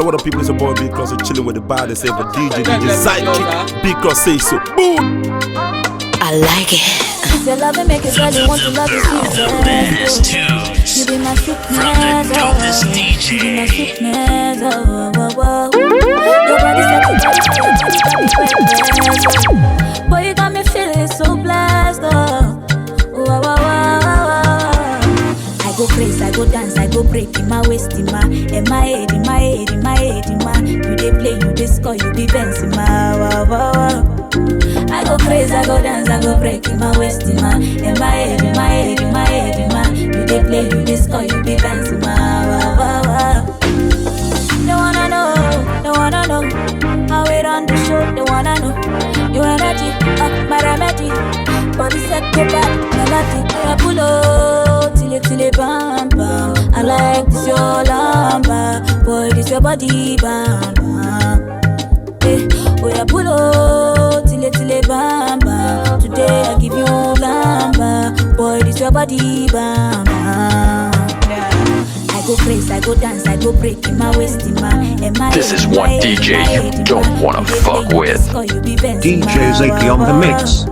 The what up, people? It's a boy Big Cross, chilling with the body. Say for DJ Sidekick. Big Cross say so. Boom. I like it. If you love it, make it really want to love you. You be my sickness, from the dopest DJ. You be my sickness, Your body's like a boy, you got me feeling so blessed, I go crazy, I go dance, I go break in my waist, in my head, in my head, in my head, in my. You dey play, you dey score, you be bouncing, my I go crazy, I go dance, I go break in my waist, in my head, in my head, in my head, in my. You dey play, you dey score, you be bouncing, my They wanna know how we run the show. They wanna know your energy, my remedy. Body set to back, melody. I pull up till it bam bam. I like this your lamba, boy this your body bam bam. Hey, oh yeah, pull up till it bam bam. Today I give you lamba, boy this your body bam bam. I go crazy, I go dance, I go break in my waist, in my This is one DJ you don't wanna fuck with. DJ Zaki on the mix.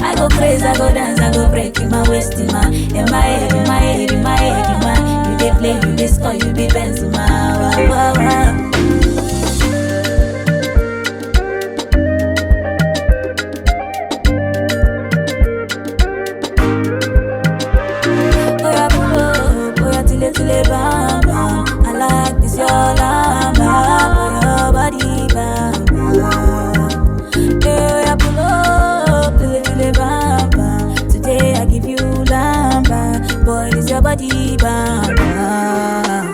I go crazy, I go dance, I go break in my waist, in my head, in my head, in my head, in my. You dey play, you dey score, you be bouncing, my Till bam bam. I like this your lamba, your body bam bam. Yeah, pull up till bam bam. Today I give you lamba, boy this your body bam bam.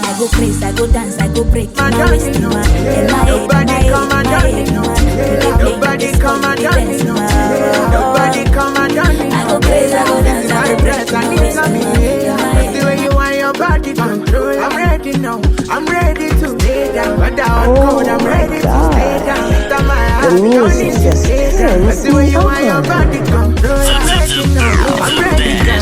I go crazy, I go dance, I go break in my waist, in my head, nobody come and done me, nobody come and done me, nobody come and done me. I go crazy, I go dance, I go break in my waist, in my head. Your body control, I'm ready now. I'm ready to stay down. But the hot cold, I'm ready to stay down. After my heart, The music just I see where you want your body control. I'm ready now. I'm ready now.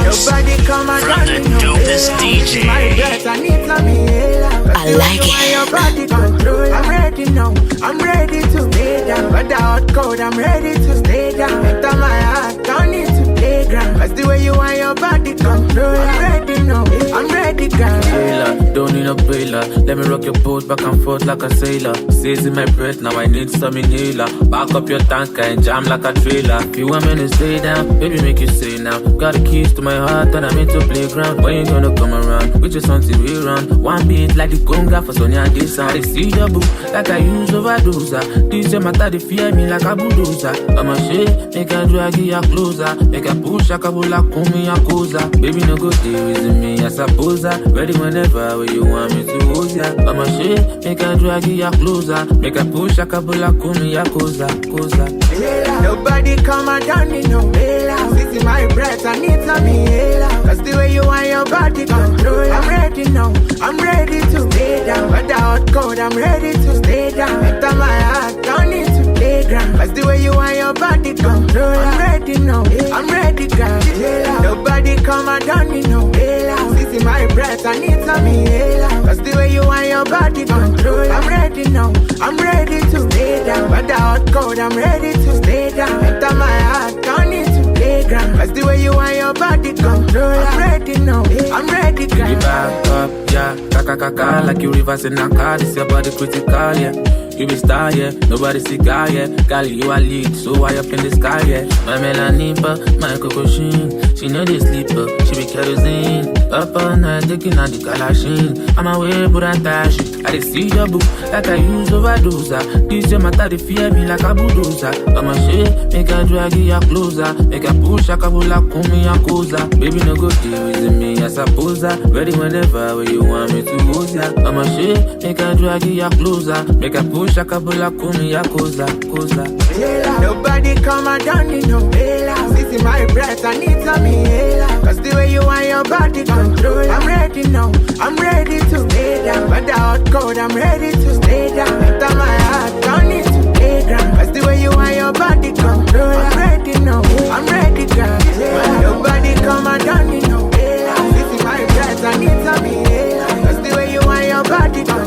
Your body come and From the dopest DJ. My breath, I need some inhaler. I like it. Your body control, I'm ready now. I'm ready to stay down. But the hot cold, I'm ready to stay down. After my heart, don't need to playground. That's the way you want your body control. I'm ready now. I'm ready, girl. Sailor, don't need a bailer. Let me rock your boat back and forth like a sailor. Seizing my breath, now I need some inhaler. Back up your tanker and jam like a trailer. If you want me to stay down, baby, make you say now. Got the keys to my heart and I'm into playground. When you gonna come around? We just want to be around. One beat like the conga for Sonia this and I see your boo like I use overdose. This your matter, they fear me like a bulldozer. I'm a shit, make a drag you closer. Make a push, a kabula, come me a cosa. Baby, no go stay with me. I suppose I ready whenever where you want me to hold ya. I'm a shit, make a drag you closer. Make a push, a kabula, kumi ya koza. Nobody come and down me, no bailout. This is my breath, I need some inhaler. Cause the way you want your body control. I'm ready now, I'm ready to stay down. But the hot cold, I'm ready to stay down. After my heart, don't need to playground. Cause the way you want your body control. I'm ready now, I'm ready, girl. Nobody come and down me, no bailout. This is my breath, I need some inhaler. Cause the way you want your body control. I'm ready now, I'm ready to stay down. But the hot cold, I'm ready to stay down. After my heart, don't need to playground. Cause the way you want your body control. I'm ready now, I'm ready, girl. You back up, yeah, kaka like you reverse in a car. This your body critical, yeah. You be star, yeah, nobody see guy, yeah. Girl, you are lead, so high up in the sky, yeah. My melanipa, my coco sheen. She know they sleeper, she be kerosene. Up all night, taking out the Kalashin. I'm away, but I'm tired. I see your boo, like I use overdose. This your matter, they fear me like a bulldozer. I'm a shit, make a drag you closer. Make a push, a kabula, kumi a koza. Baby, no go stay with me, I suppose. Ready whenever where you want me to hold ya. I'm a shit, make a drag you closer. Make a push, a kabula, kumi a koza. Nobody come and down me, no bailout. This is my breath, I need some inhaler. Cause the way you want your body control. I'm ready now, I'm ready to stay down. But the hot cold, I'm ready to stay down. After my heart, don't need to playground. Cause the way you want your body control. I'm ready now, I'm ready, girl. Nobody come and down me, no bailout. This is my breath, I need some inhaler. Cause the way you want your body control.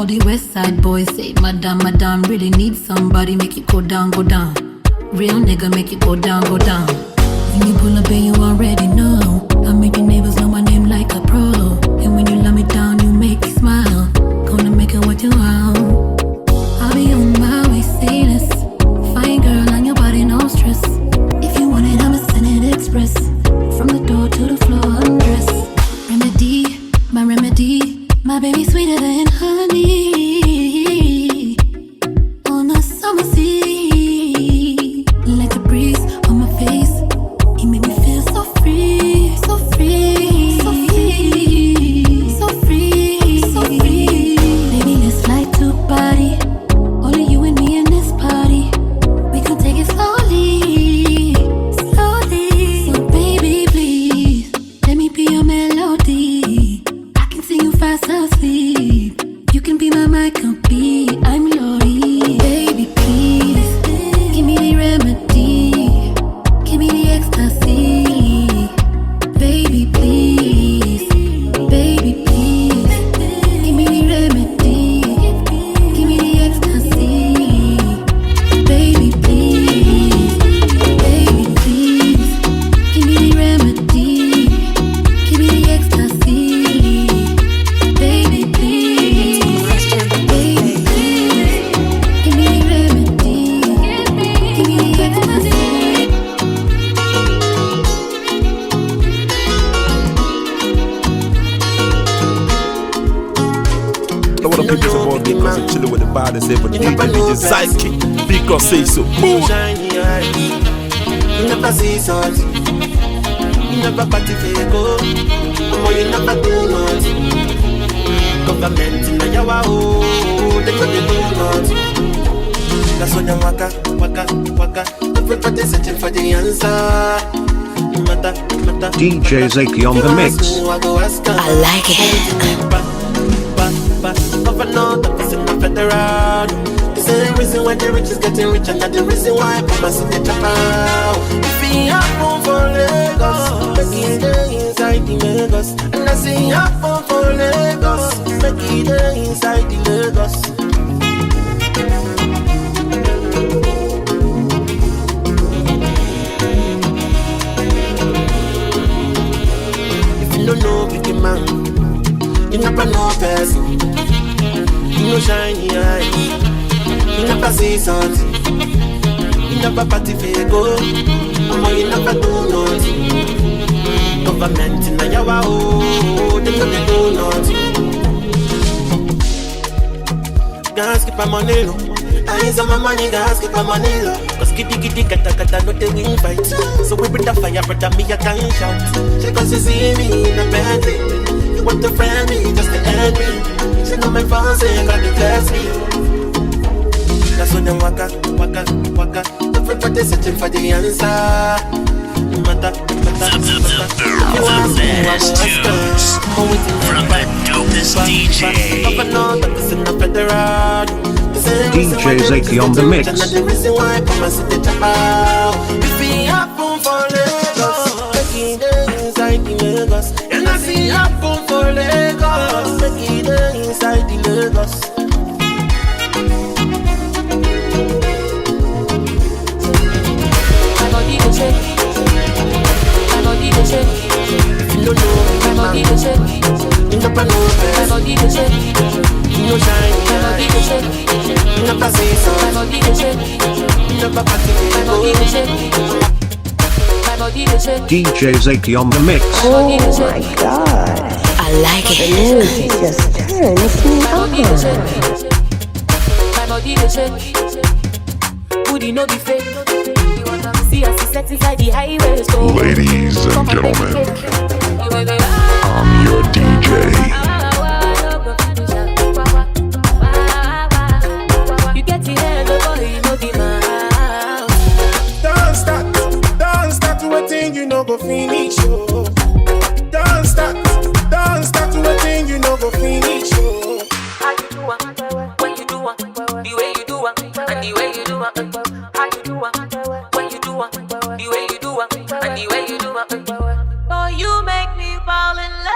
the West Side boys say, Madam, Madam, really need somebody, make it go down, go down. Real nigga, make it go down, go down. When you pull up and you already know, I make the neighbors know my name like a pro. And when you love me down, you make me smile. Gonna make it what you want. I'll be on my way, say this. Fine girl on your body, no stress. If you want it, I'ma send it express. From the door to the floor, undress. Remedy, my baby sweeter than honey. On a summer sea, like a breeze on my face. He made me feel so free, so free, so free, so free, so free. Baby, let's fly to Bali. Only you and me in this party. We could take it slowly, slowly. So baby, please, let me be your melody. I can sing you fast asleep. You can be my mic, be I'm Lori. Baby, please, give me the remedy. Give me the ecstasy. Baby, please, baby, please. Give me the remedy. Give me the ecstasy. Baby, please, baby, please. Give me the remedy. Give me the ecstasy. Baby, please, baby, please. Give me the remedy. Give me the ecstasy. Don't wanna put this about me because I'm chilling with the baddest ever. DJ Sidekick, Big Cross say so. Boom. Shiny eyes. You never see salt. You never party go. You never do nothing. Government in the yawa oh, they could do nothing. That's when you waka. Everybody searching for the answer. Mata. DJ Zaki on the mix. I like it. Governor, the person of federal. This is the reason why the rich is getting rich, and not the reason why Papa sit the trap out. If he happen for Lagos, make it there inside the Lagos. And I say happen for Lagos, make it there inside the Lagos. If you don't know big man, you never know person. You know shiny eyes. You never see something. You never party go. Mama, you never do nothing. Government in the yawa oh, they don't do nothing. Can't skip my money low. I ain't some money, can't skip my money low. Cause kitty kata no they win fight. So we bring the fire, brother me a can't shout. She cause you see me in a bad thing. You want to friend me just to end me. She know my phone say God to bless me. That's when you waka. Everybody searching for the answer. Mata. The baddest tunes from the dopest DJ. DJ Zaki on the mix. The reason why Papa sit the trap out. If he happen for Lagos, make it inside the Lagos. And I see happen for Lagos, make it inside the Lagos. My body go shake. My body go shake. If you don't know, My body go shake. you never know My best. body go shake. You know shiny My body go eyes. shake. You never see My something. body go shake. You never party My body go go. shake. My body go shake. DJ Zaki on the mix. Oh my god. I like it. The music just turns me My body go on. shake. My body go shake. Booty no be fake. See us set inside the highway. So Ladies and come and take gentlemen, a cake. I'm your DJ. You get the head, the boy, you know the mouth. Don't start waiting, you know go finish, oh. Don't start waiting, you know go finish, oh. How you do it? When you do it? The way you do it, and the way you do it. How you do it? When you do it? The way you do it, and the way you do it. Oh, you make me fall in love.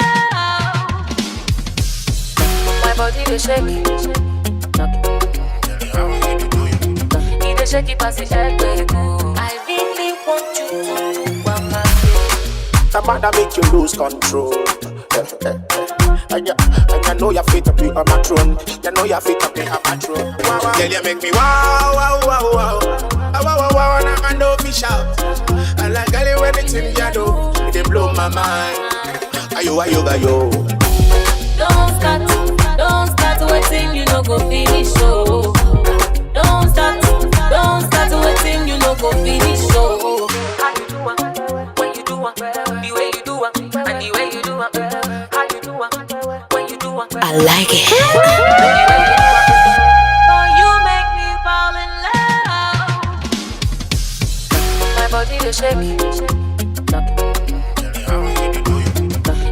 My body they shake. He they shake it past the head. I really want you to do one my thing. The man that make you lose control. And you know you're fit to be on my throne. You know you're fit to be on my throne. Girl, you make me wow, wow, wow, wow. Wow, wow, wow, and I'm no fish out. I like girl, when it's in you do, it blow my mind. Ayo, yo. Don't start waiting, you no go finish, so. Don't start waiting, you no go finish, so. How you do it, when you do it, the way you do it, and the way you do it. How you do it, when you do it. I like it. Oh, you make me fall in love. My body they shake.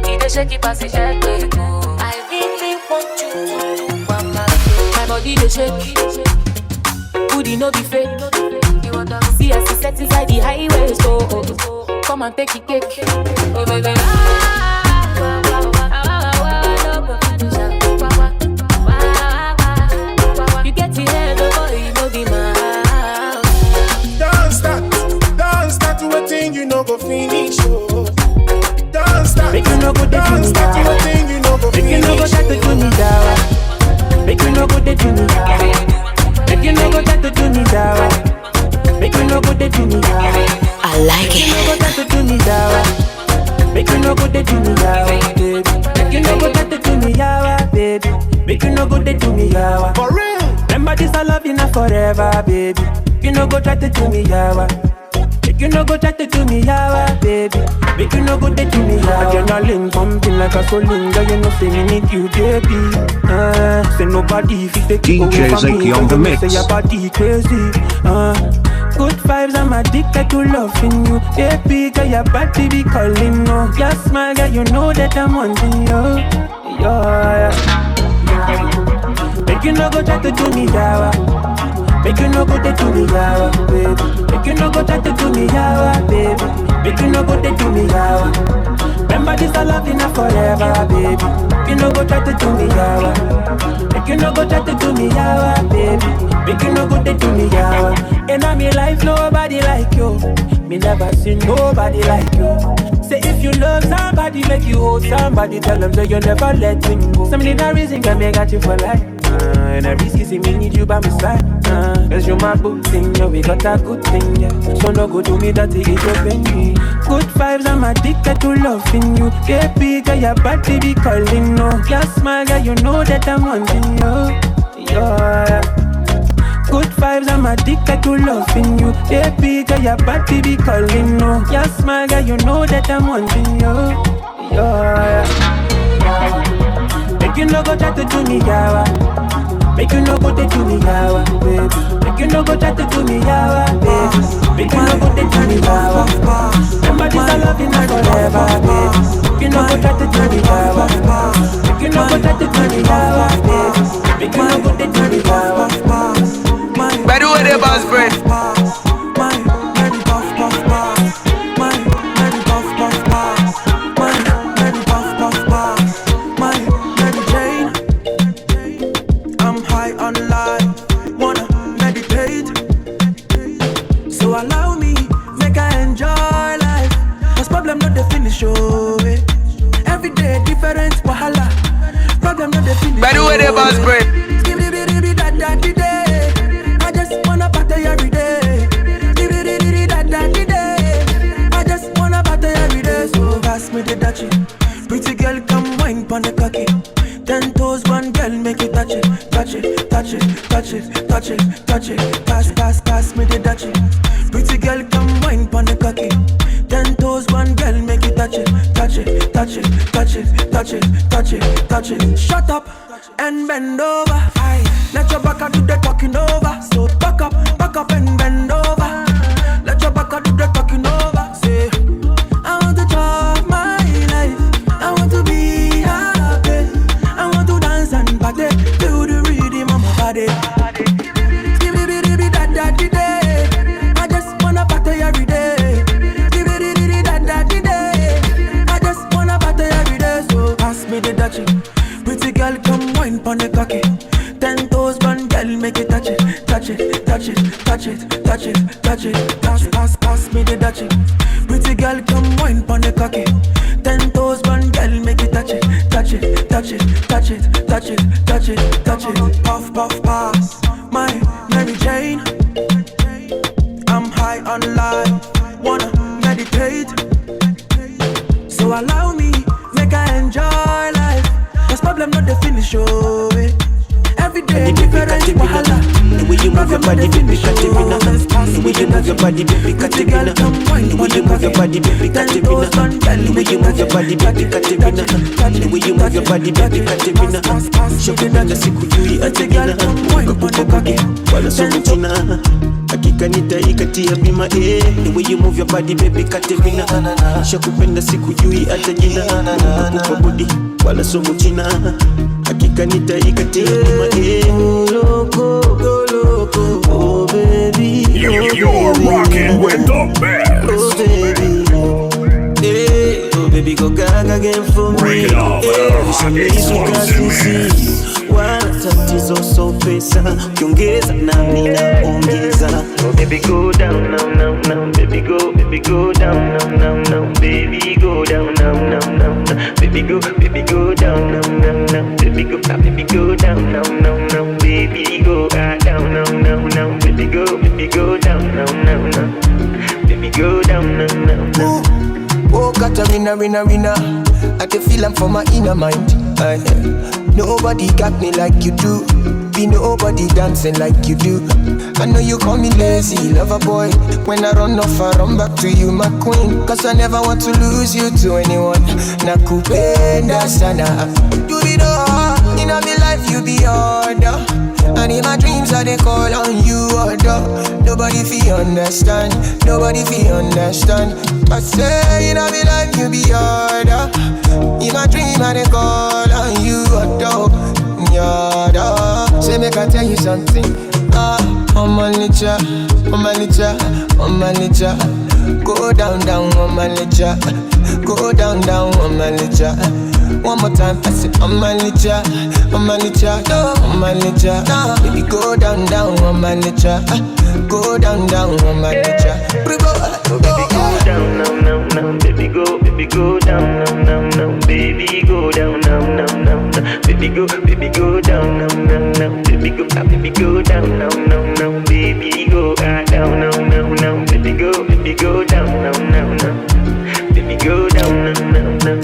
He they shake it past the head. I really want you to do one my thing. My body they shake. Booty no be fake. You want to see us set inside the highway, so come and take the cake. Oh baby. You get the head, boy, you know the mouth. Don't start waiting, you know go finish. Don't start. Make you no go there to me, waiting, you know go finish. Make you no go try to do me down. Make you no go there to me. Make you no go try to do me down. Make you no go there to me. I like it. Make you no go try to do me down. Make you no go there to me down, baby. Make you no go try to do me down, baby. Make you no go there to me down. For real. Remember this, I love you now forever, baby. You no go try to do me yawa. Make you no go try to do me yawa, baby. Make you no go try to do me yawa. Adrenaline pumping like a solinga. You know say me need you, baby. Say nobody if you take you away from me. DJ Zaki on the mix. Say your body crazy. Good vibes, I'm addicted to loving you. Baby, girl, your body be calling, no. Your smile, girl, you know that I'm wanting you. Yeah. Make you no go try to do me yawa. Make you no go try to do me yawa, baby. Make you no go try to do me yawa, baby. Make you no go try to do me yawa. Remember this, I love you now forever, baby. Make you no go try to do me yawa. Make you no go try to do me yawa, baby. Make you no go try to do me yawa. In all my life, nobody like you. Me never seen nobody like you. Say if you love somebody, make you hold somebody. Tell them that you never let him go. Some need a reason can make got you for life. And every season me need you by my side. Cause you my good thing, yeah, we got a good thing, yeah. So no go do me dirty, it open me. Good vibes, I'm addicted to loving you. Baby, girl, your body be calling, no. Your smile, girl, you know that I'm wanting you. Yeah. Good vibes, I'm addicted to loving you. Baby, girl, your body be calling, no. Your smile, girl, you know that I'm wanting you. Yeah. Make you no go try to do me yawa. Make you no go try to do me yawa, baby. Make you no go try to do me yawa, baby. Make you no go try to do me yawa. Remember this, I love you now forever, baby. Make you no go try to do me yawa. Make you no go try to do me yawa, baby. Make you no go try to do me yawa. By the way, the boss friend. By the way, the boss bread. I just wanna party every day. I just wanna party every day. So pass me the dutchie. Pretty girl, come wine pon the cocky. 10 toes, one girl, make it touch it, touch it, touch it, touch it, touch it, touch it. Pass me the dutchie. Pretty girl, come wine pon the cocky. 10 toes, one girl, make it touch it, touch it, touch it, touch it, touch it, touch it, touch it. Shut up and bend over. Aye. Let your back do the talking over. So back up and bend over. Let your back do the talking over. Say, I want to chop my life. I want to be happy. I want to dance and party. Feel the rhythm of my body. I just wanna party every day. I just wanna party every day. So pass me the dutchie. Pretty girl, come wine pon the Pretty girl, come wine pon the cocky. 10 toes, one girl, make it touch it, touch it, touch it, touch it, touch it, touch it, touch it. Puff, puff, pass, my Mary Jane. I'm high on life, wanna meditate. So allow me, make I enjoy life. Cause problem not the finish, oh, eh. Every day different wahala. The way you move your body, baby, Katerina. The way you move your body, baby, Katerina. The way you move your body, baby, Katerina. The way you move your body, baby, Katerina. The way you move your body, baby, Katerina. Shokenda sikujui ategina. Kukukoki wala sumutina. Hakika nitaikatia bima The way you move your body, baby, Katerina. Shokupenda sikujui ategina. Kukukobudi wala sumutina. Hakika nitaikatia bima Loco, oh baby, You're rocking with the best. Oh baby, oh baby, go gaga again for me. Break it off, wala tatizo so pesa, ukiongeza na mimi naongeza. Oh baby, go down now, now, now, baby go down now, now, now, baby go down now, now, now, baby go down now, now, now, baby go down now, now, now, baby go down now, now, now, baby go down now, now, now, baby go down now, now, now. Oh, Katarina, winner. I can feel I'm from my inner mind. Nobody got me like you do. Be nobody dancing like you do. I know you call me lazy, lover boy. When I run off, I run back to you, my queen. Cause I never want to lose you to anyone. Nakupenda sana. Do it all. In my life, you be order. And in my dreams, I they call on you, order. Nobody feel understand. I say in my life, you be order. In my dream, I they call on you, order. Say make I tell you something. On my licha. Go down, on my licha. Go down, on my licha. One more time, I say on my licha. Baby, go down, on my licha. Go down, on my licha. Baby, go down now, baby go down now, baby go down now, baby go down now, baby go down now, baby go down now, baby go down now, baby go down now.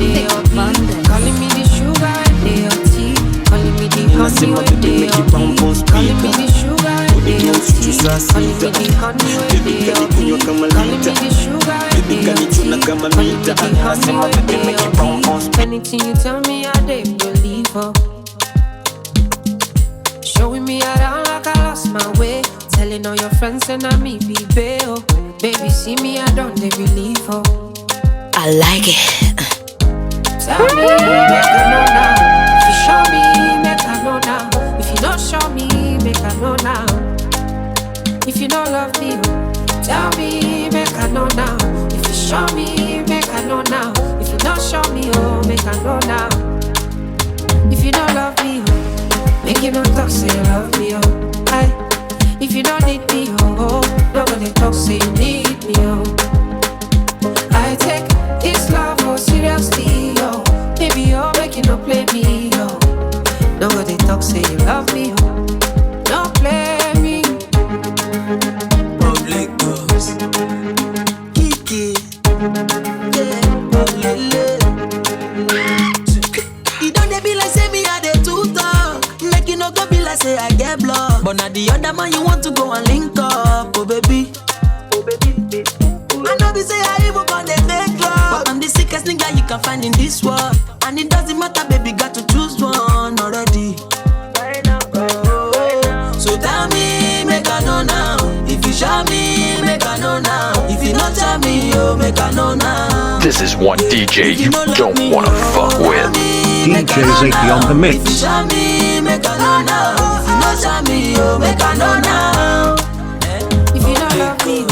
Calling me the sugar and the tea. Calling me the honey with the calling me the sugar and the tea. Calling me the honey with the calling me the sugar and the calling me the honey with the anything you tell me, I didn't believe her. Showing me around like I lost my way. Telling all your friends and I me be bail. Baby, see me, I don't believe her. I like it. Tell me, make I know now. If you show me, make I know now. If you don't show me, make I know now. If you don't love me, tell me, make I know now. If you show me, make I know now. If you don't show me, oh, make I know now. If you don't love me, make you don't talk, say you love me, oh. Aye. If you don't need me, oh, nobody talk, say you need me, oh. I take this love more seriously, yo. Baby, you're making no play me, yo. Nobody talk, say you love me, yo. Don't play me. Public girls, Kiki, yeah, You don't be like say me I dey too talk. Make you no go be like say I get blocked. But now the other man you want to go and link up, oh baby. I know be say I even gon' dey make love, but I'm the sickest nigga you can find in this world. And it doesn't matter, baby, got to choose one already. So tell me, make I know now. If you show me, make I know now. If you not tell me, oh, make I know now. This is one DJ you don't wanna fuck with. DJ Zaki on the mix. If you show me, make I know now. If you not show me, oh, make I know now. If you don't love me,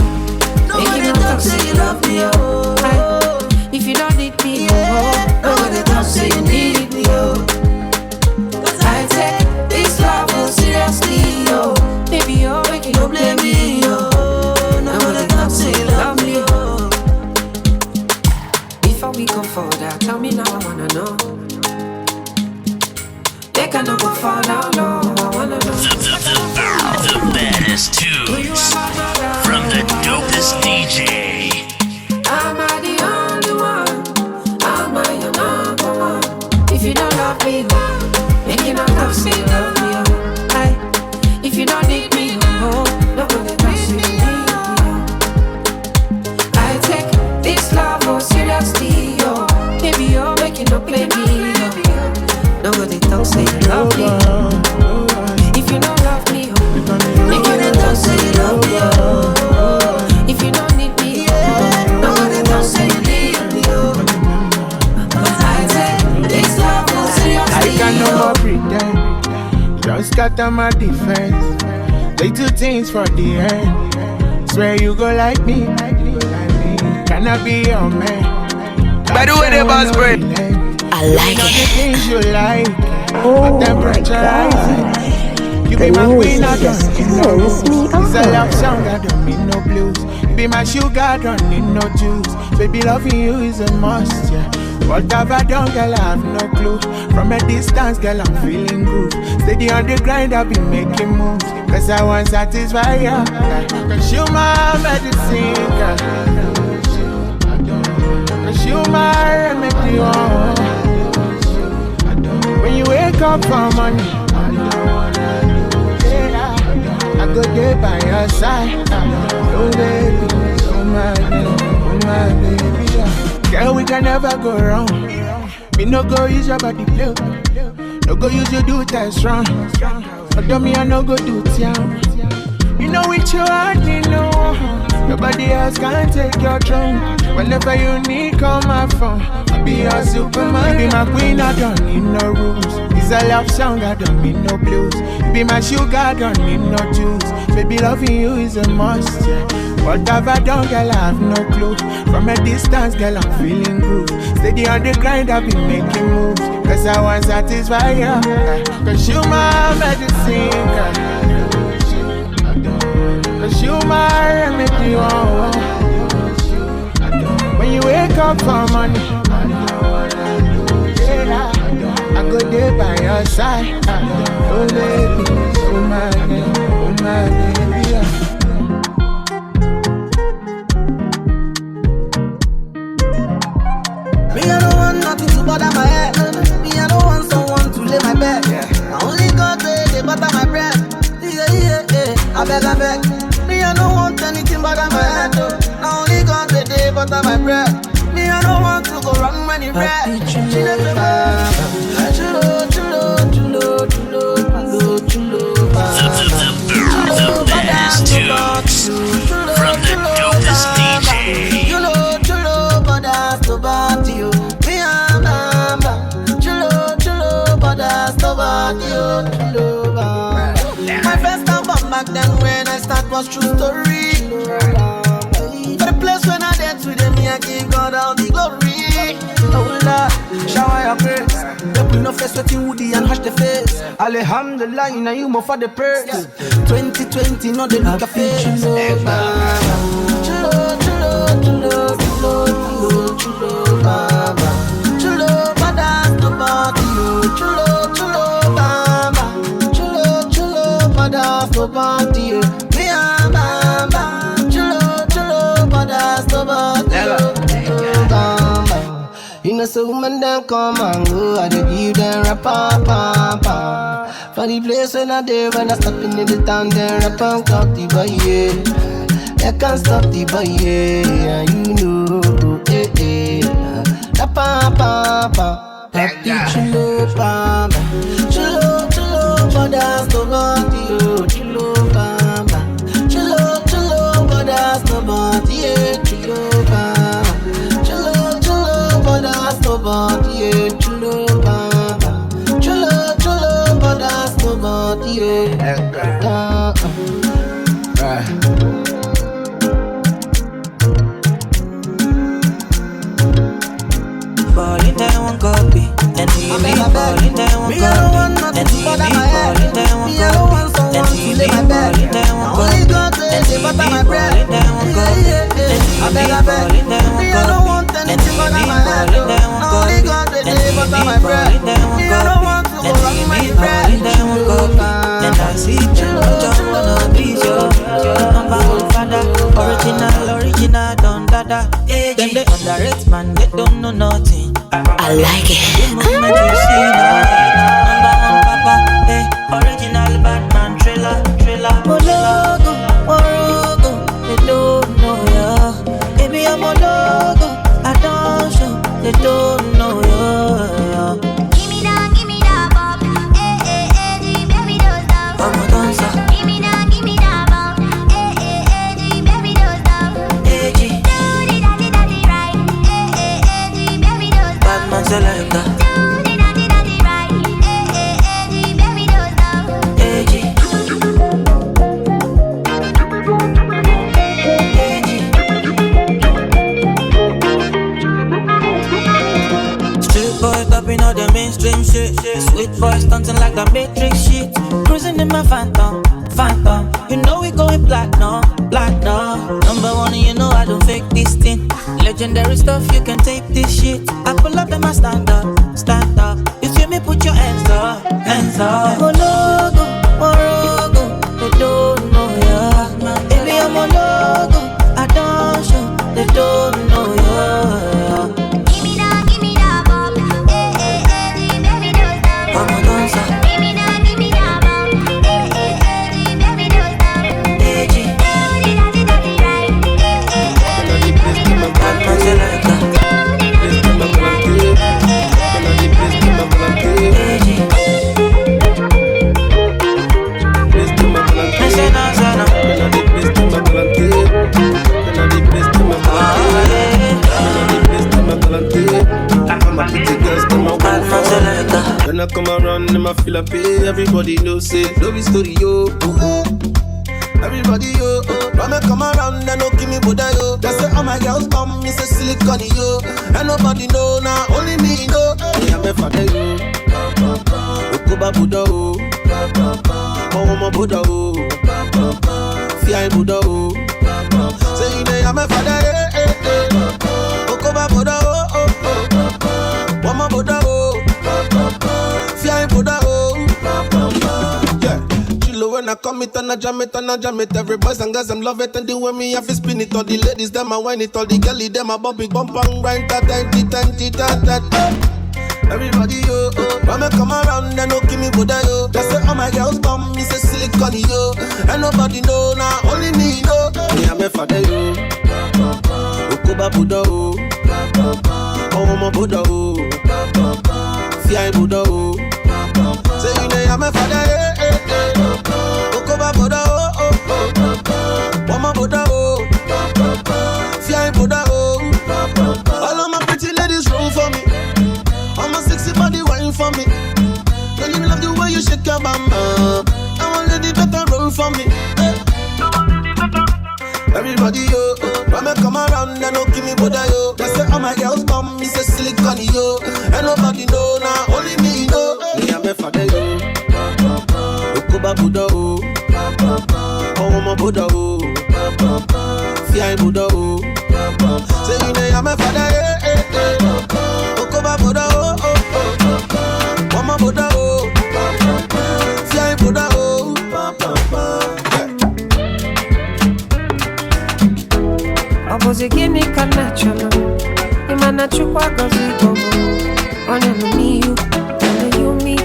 nobody talk say you love me, oh. if you don't need me, oh, nobody talk say you need me, oh. I take this love seriously, oh. Baby, you're no blame me, yo. Nobody can say love me, yo. Before we go further, tell me now I wanna know. They cannot go fall down low, I wanna know. The baddest tunes from the dopest DJ. Am I the only one? Am I your number one? If you don't love me, making a love, say love me, oh. If you don't need me, oh, nobody can see me, oh. I take this love oh seriously, oh. Baby, you're making no play me, oh. Nobody talk say you love me. If you don't love me, oh. Nobody talk say you love me, oh. If you don't need me, oh. Nobody talk say you need me, oh. I take this love oh seriously, I can no oh. more pretend. Just got on my defense. They do things for the end. Swear you go like me. Can I be your man? By the way, the boss bread. I like the it. things you like. Oh my temperature rising. You be my queen, I don't need no rules. It's a love song, I don't need no blues. You be my sugar, I don't need no juice. Baby, loving you is a must, yeah. What have I done, girl, I have no clue. From a distance, girl, I'm feeling good. Steady on the grind, I've been making moves. Cause I want to satisfy ya. Cause you my medicine, girl. Cause you my remedy, oh. When you wake up for money, I go there by your side. Oh baby, oh my baby, yeah. Girl, we can never go wrong. Me no go use your body play. No go use your do test wrong. Although me I no go do town. You know with your heart, you know. Nobody else can take your throne. Whenever you need, call my phone. I'll be your superman. Be my queen, I don't need no rules. It's a love song, I don't need no blues. Be my sugar, I don't need no juice. Baby, loving you is a must, yeah. What have I done, girl, I have no clue. From a distance, girl, I'm feeling good. Steady on the grind, I've been making moves. Cause I want to satisfy you. Cause you my medicine, girl. Cause you my remedy, oh. When you wake up for money, yeah, I go there by your side. Oh baby, oh my baby, yeah. Me, I don't want nothing to bother my head. Me, I don't want someone to lay my bed. I only got they butter my bread. Yeah. I beg. Me, I don't want anything but my head. I only got they butter my bread. Me, I don't want to go wrong when you bread. The baddest tunes from the dopest DJ. My first album back then when I start was true story. For the place when I dance with them, me I give God all the glory. Oh Lord, shower your grace. Don't put no face sweating woody and hush the face. Alhamdulillah, you know you more for the praise. 2020, no they look a face. You know, so women them come and go, I dey give them rap pa. For the place when I dey, when I step in the town, then rap and stop the boy, yeah. They can't stop the boy, yeah. You know, rap pa. Papi chulo bamba, chulo, but that's no body, oh, chulo bamba, chulo, but that's no body, yeah, chulo bamba, chulo, but that's no body, yeah, chulo bamba, chulo, but that's no body, yeah. Right. Ballin' down one copy, and see me ballin' down one copy, and see me ballin' down one copy, and see me ballin' down one copy. I like it. Number one papa, original Batman thriller. Mologo, Morogo, they don't know ya. Baby, I'm a logo, I don't show, they don't know ya. Give me that, Bob. Baby, those love. I'm a dancer. Give me that, Bob. Baby, those love. AG. Do the daddy right. Baby, those love. Batman selector. Do the daddy right. Baby, those love. AG. Street boy topping all the mainstream shit. Sweet boy stunting like the Matrix shit. Cruising in my phantom. You know we going platinum. Number one, you know I don't fake this thing. Legendary stuff, you can take this shit. I pull up and I stand up. You feel me? Put your hands up. Mologo, Morogo, they don't know ya. Baby, I'm a logo, I don't show, they don't know ya. Give me that, Bob. Baby, those love. I'm a dancer. Give me that, Bob. Baby, those love. AG. Do the daddy right. Batman selector. When I come around, them I feel like pay. Everybody knows it, love is story, yo. Everybody, yo. When I come around, they don't give me Buddha, yo. They say, all my girls come, me say silicone, yo. And nobody know, now only me know. Me and my father, yo. Okuba Buddha, yo. Mama Buddha, yo. Fia Buddha, yo. Say, you know, I'm my father, Okuba Buddha, yo. Mama Buddha, yo. Fia Buddha, yo. Yeah. When I come it and I jam it. Every boys and girls them love it and the way me have to spin it. All the ladies them I whine it, all the girlies them I bump it, bump and grind that. Everybody yo, when I come around they don't give me Buddha yo. They say all my girls come, me say silicone yo. And nobody know now, only me know. Me and my father yo, Okuba Buddha yo, Mama Buddha yo, Fia Buddha yo. Say you know I'm my father yo. Okuba Buddha, Mama Buddha, Fia Buddha. All of my pretty ladies roll for me. All my sexy body wine for me. Girl, you love the way you shake your bum. I want lady better roll for me. Everybody yo, when I come around, they don't give me Buddha yo. They say all my girls come, me say silicone yo. And nobody know now, only me know. Me and my father yo, Okuba Buddha yo. Mama Buddha, Fia Buddha. Say you know I'm my father, Okuba Buddha, Mama Buddha, Fia Buddha. Opposite can natural. Imana chukwa gozi gogo. Only me you, only you me.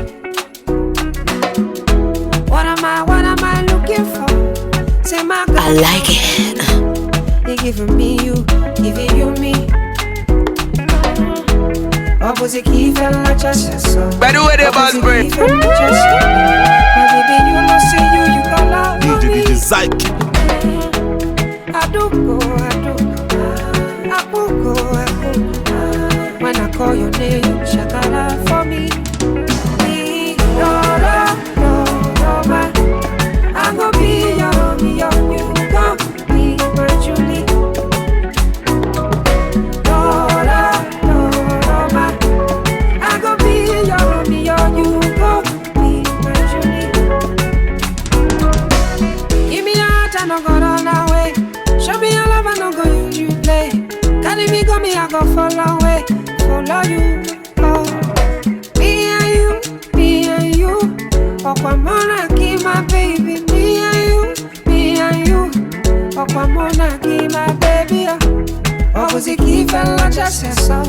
What am I looking for? Say my God, I like it. They giving me you, giving you me. Opposite key fell like just so. By the way, the boss brain. My baby, you know say you got love. DJ Zyke. I do go. When I call your name, you shakara for me. No, man. I'm gonna be your you gon' be my Julie. No, man. I'm gonna be your you gon' be my Julie. Give me your heart, I no go run away. Show me your love, I no go use you play. Carry me, go me, I go follow away. Follow you, oh. Me and you. Okwamona, keep my baby. Me and you. Okwamona, keep my baby. Opposite key fell like just so.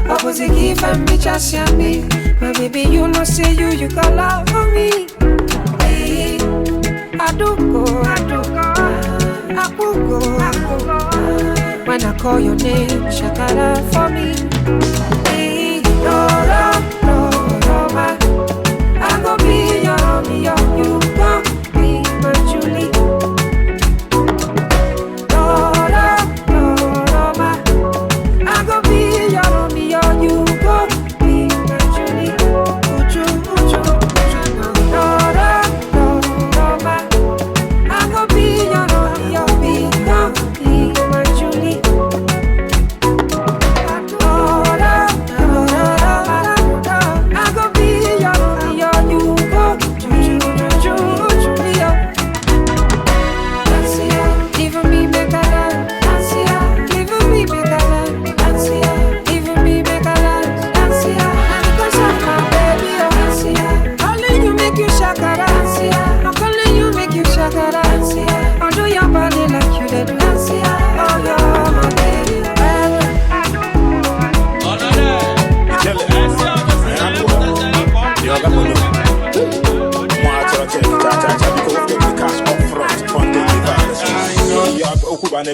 Opposite give and bitch as me. My baby, you know say you got love for me. Hey, I do go. When I call your name, shakara for me. Hey, Dora, ma. I go be your, you go be my Julie. Dora, ma. I go be your, you go be my Julie. Uju. Dora, ma. I go be your, you go be my Julie. I'll do your body like you did, Nancy. Oh, you're my baby.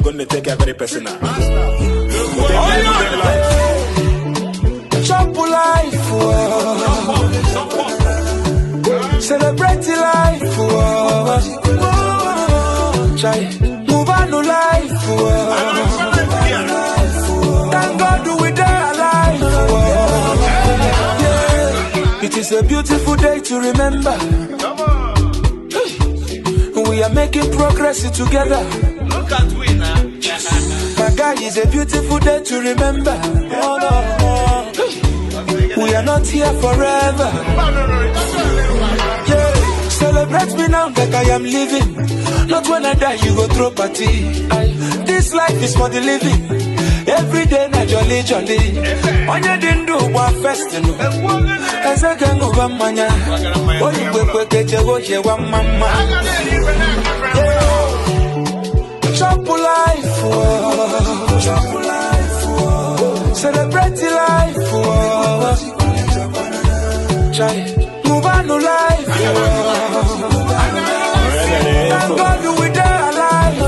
Gonna take every person out. Chop life, celebrate life, move on to life. Thank God we die alive. Yeah. It is a beautiful day to remember. We are making progress together. Look at we now. My guy, is a beautiful day to remember. Oh, no. We are not here forever. Yeah. Celebrate me now that I am living. Not when I die, you go throw party. This life is for the living. Every day, na jolly. On your dindu, one festival. As I can go, manya. Oh, you will get your mama. Chop life, celebrate life, move on to life. Thank God we die alive.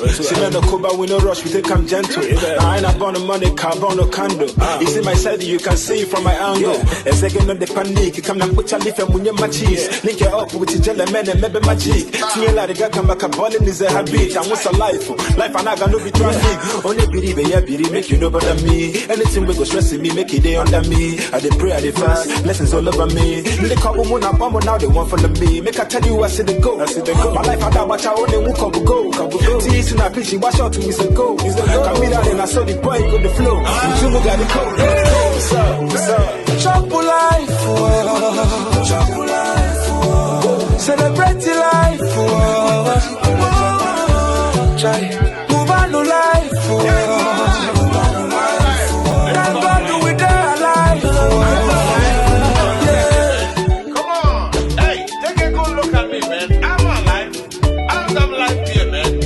See me no coba, we no rush, we take come gentle. I ain't about no money, car, no candle. You see my side, you can see from my angle. A second of the panic, you come and put your leaf and when my cheese. Link it up with the jelly man and maybe magic. See me like the guy come back a ball is a habit. And what's a life? Life and I got no be traffic. Only believe, yeah, believe, make you know better me. Anything we go stressing me, make it day under me. I dey pray, I dey fast, blessings all over me. They couple moon and bomb now they want follow me. Make I tell you I see the go. My life I got watch I only won't go. Tease in a pitch, wash out to me, say go. Come in and I saw the boy go the flow. You got the code. What's up? Chop life, celebrate life, move on to life. Thank God we die alive. Come on, hey, take a good look at me, man. I'm alive. I'm alive here, man.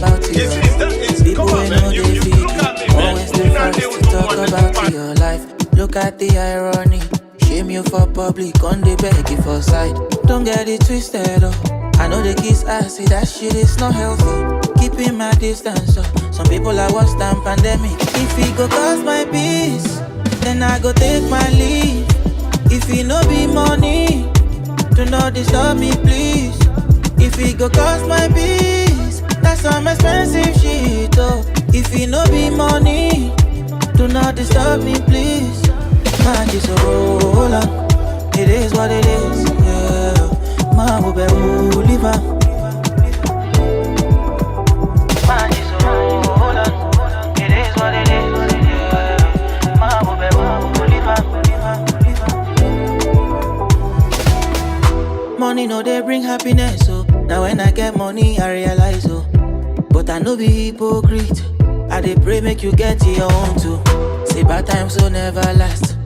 People come on, man. You look at me, man. Always the first to talk about your life. Look at the irony. Shame you for public, on the beg you for side. Don't get it twisted, oh. I know the kiss ass, see that shit is not healthy. Keeping my distance, oh. Some people are worse than pandemic. If it go cause my peace, then I go take my leave. If it no be money, do not disturb me, please. If it go cost my peace, that's some expensive shit, oh. If it no be money, do not disturb me, please. Man, just roll on. It is what it is, yeah. Man, we better live on. Man, just roll on. It is what it is, yeah. Man, we better live on. Money no they bring happiness, so now when I get money I realize, oh. But I no be hypocrite. I dey pray make you get your own too. Say bad times will never last.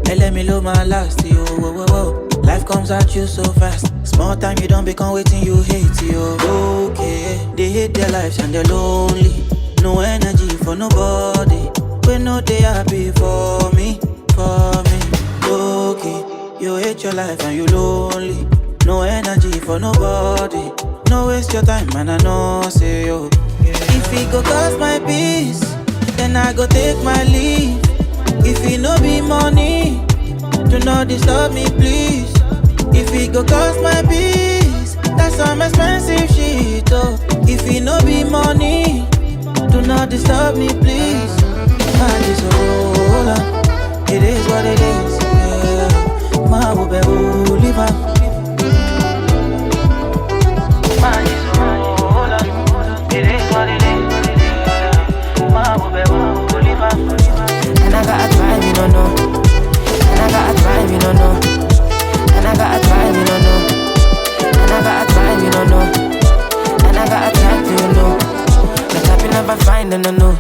Hey, let me love my last, yo. Whoa, whoa, whoa. Life comes at you so fast. Small time you don't become waiting you hate, yo. Okay, they hate their lives and they're lonely. No energy for nobody. we know they happy for me. Okay, you hate your life and you lonely. No energy for nobody. No waste your time, man, I know, say yo. If it go cost my peace, then I go take my leave. If it no be money, do not disturb me, please. If it go cost my peace, that's some expensive shit, oh. If it no be money, do not disturb me, please. Man, it's a roller. It is what it is, yeah. My will be live. Man, it's a roller. It is what it is, yeah. My will be live. And I got a drive, you don't know. And I got a drive, you don't know. And I got a drive, you don't know. And I got a drive, you don't know. And I got a drive, you don't know. The type you never find, and I know.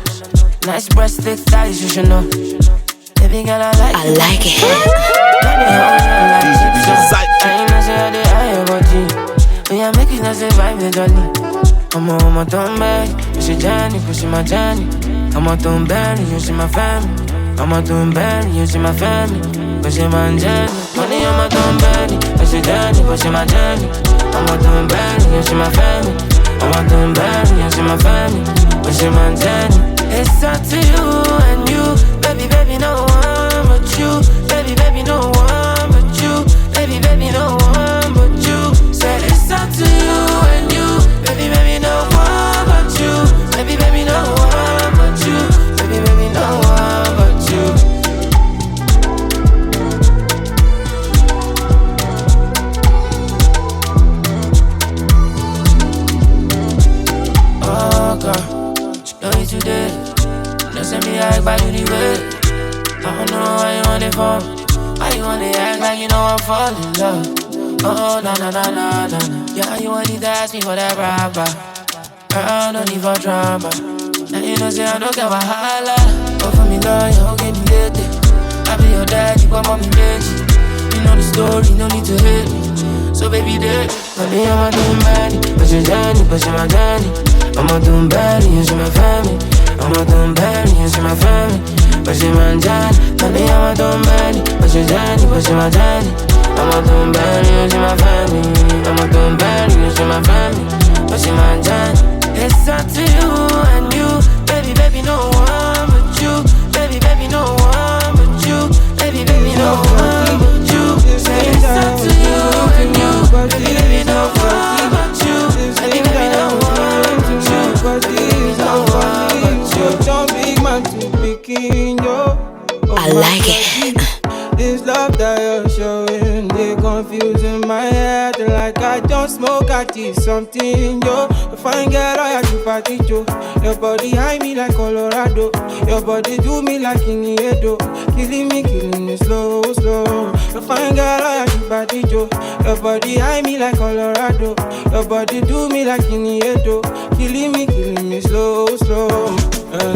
Nice breast, thick thighs, you should know. Baby girl, I like it. Baby, hold on like chips. I ain't not say how they high about you. When you make it, not say vibe, they jolly. I'm a dumb bag, push your journey, pushing my journey. I'm a dumb berry, you see my family. I'm a dumb berry, you see my family. Pushing my journey, money I'm a dumb berry, push your journey, pushing my journey. I'm a dumb berry, you see my family. I'm a dumb berry, you see my family. Pushing my journey. It's up to you and you, baby, no one but you. Baby, no one but you. Baby, no one but you. Say it's up to you and you, baby, no one but you. Baby, no one but you. Baby, no one but you. Oh God, know you today. Don't send me act by you the way. I don't know why you want it for. Why you want to act like you know I'm falling in love? Oh, na. Yeah, you want to ask me for that rubber. Girl, no need for drama. Now you know say I don't care about holla. Go for me love, you give me later. I be your daddy, but mommy lazy. You know the story, no need to hate me. So baby, there. Money, I'm a doing bad. Push your journey, pushing my journey. I'm a doing bad, you see my family. I'm a dumb berry, you see my family. Pushing my journey, honey, I'm a dumb berry. Pushing journey, pushing my journey. I'm a dumb berry, you see my family. I'm a dumb berry, you see my family. Pushing my journey. It's up to you and you, baby, no one but you. Baby, no one but you. Baby, no one but you. Say it's up to you and you, baby, no one but you. Baby, no one but you. Baby, no one. Don't big man to picking yo. I like it. This love that you're showing, they confusing my head. Like I don't smoke, I do something yo. The fine girl, I have to party yo. Your body high me like Colorado. Your body do me like Iniedo. Killing me slow. The fine girl, I have to party yo. Your body high me like Colorado. Your body do me like Iniedo. Killing me slow.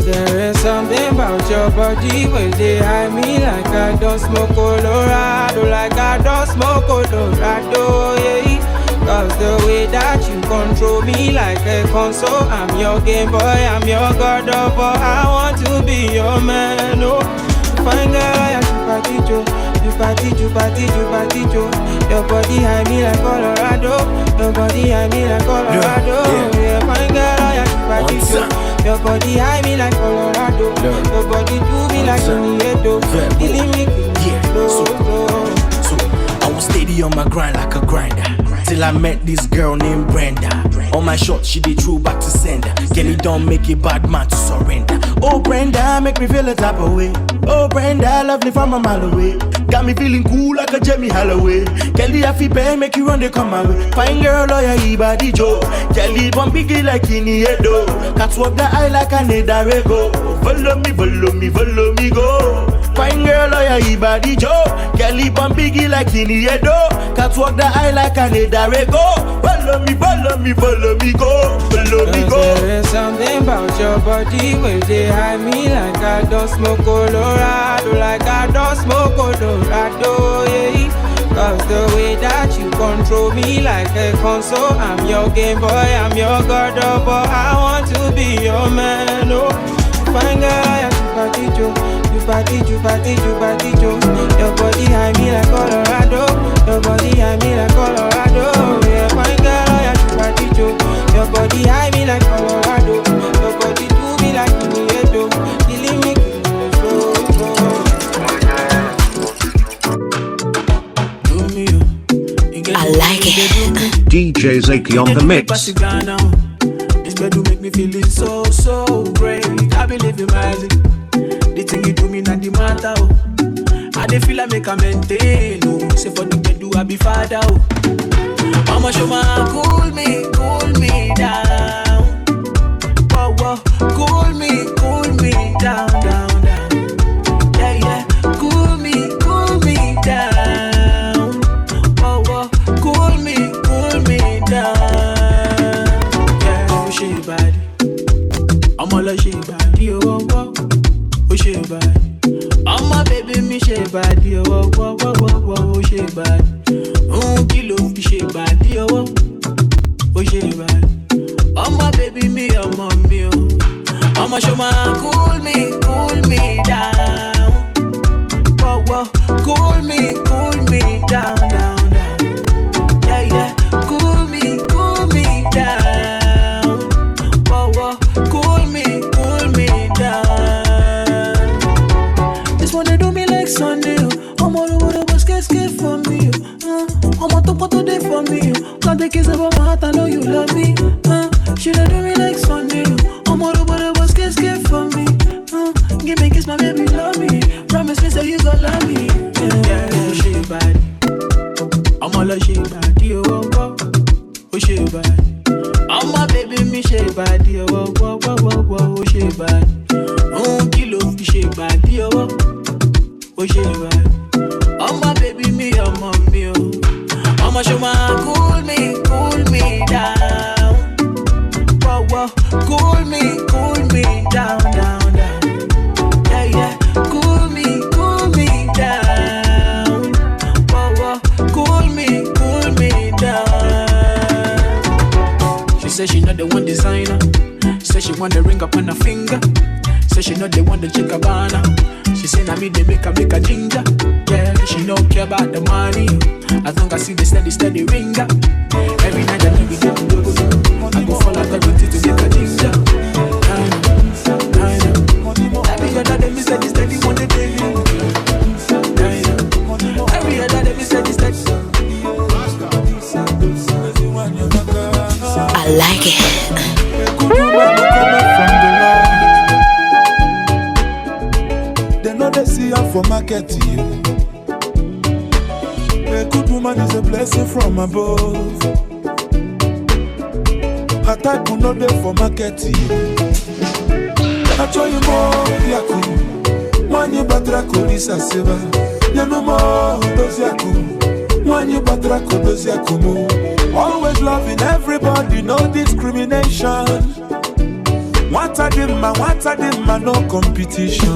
There is something about your body when they hide me like I don't smoke Colorado, like I don't smoke Colorado, yeah. Cause the way that you control me like a console, I'm your Game Boy, I'm your God of all. I want to be your man, oh. Fine girl, I have to party, Joe. You party, Joe. Your body hide me like Colorado. Your body hide me like Colorado. Yeah, fine girl, I have to party, Joe. Your body high me like Colorado. Your body do me like Iniedo. Killing me slow. So I was steady on my grind like a grinder till I met this girl named Brenda. On my shot, she did true back to sender. Kelly don't make a bad man to surrender. Oh Brenda, make me feel a type of way. Oh Brenda, love me from a mile away. Got me feeling cool like a Jamie Holloway. Kelly, I feel bad, make you run, they come my way. Fine girl, lawyer, body Joe. Kelly, one biggie like Iniedo. Cats walk the eye like a Nedarego. Follow me, go. Fine girl, lawyer, body Joe. Kelly, one biggie like Iniedo. Cats walk the eye like a Nedarego. Follow me, go. There is something about your body when they hide me like I don't smoke Colorado, like I don't smoke Colorado, yeah. Cause the way that you control me like a console, I'm your Game Boy, I'm your God of all. I want to be your man, oh. Fine girl, I have to Your body high me like Colorado. Your body high me like Colorado. Yeah, fine girl, oh yeah, your body high me like Colorado. Your body do me like Miedo. Killing me, I like it. DJ Zaki on the mix. This bed do make me feeling so great. I believe in magic. The thing you do me not the matter. Oh. I dey feel I make a maintain. Oh. Say for the bed do I be father. Oh. Mama show my cool me down. Whoa, whoa, cool me down. Yeah, cool me down. Whoa, whoa, cool me down. Yeah, oh she body, I'm all she body. Oh, oh, oh she body. I'm my baby, me she body. Oh, oh, oh, oh, she body. Kilo fi she body. Oh, oh she body. I'm my baby, me, I'm on me. I'ma show my cool me down. Whoa, whoa, cool me down. Yeah, cool me down. Whoa, whoa, cool me down. This one they do me like Sunday. I'm all over the basket for me. I'm on top of today for me. Can't take kiss about my heart, I know you love me. She don't do me like Sunday. I'm all over the basket for me. Give me a kiss, my baby, love me. Promise me, say you gon' love me. Yeah, she bad. I'm all a she body, oh, she bad. I'm my baby, me she body, oh, she bad. Kilo fi she body, oh, she bad. I'm my baby, me, I'm on me, oh. I'ma show my cool me down. Whoa, cool me down. Yeah, cool me down. Whoa, cool me down. She said she not the one designer. Said she want the ring up on her finger. Said she not the one the chick Cabana. She said I me they make a ginger. Yeah, she don't care about the money. As long as I see the steady ringer. Every night I need to go. I go fall out everything to get a ginger. Every other day me say this steady one day daily. Every other day me say this steady. I like it. They know they see her for market. A good woman is a blessing from above. Her type will not there for market. I tell you more, Yaku. Mani batra kolisa seva. You know more, those Yaku. Mani batra kodos Yakumo. Always loving everybody, no discrimination. What a dimma, no competition.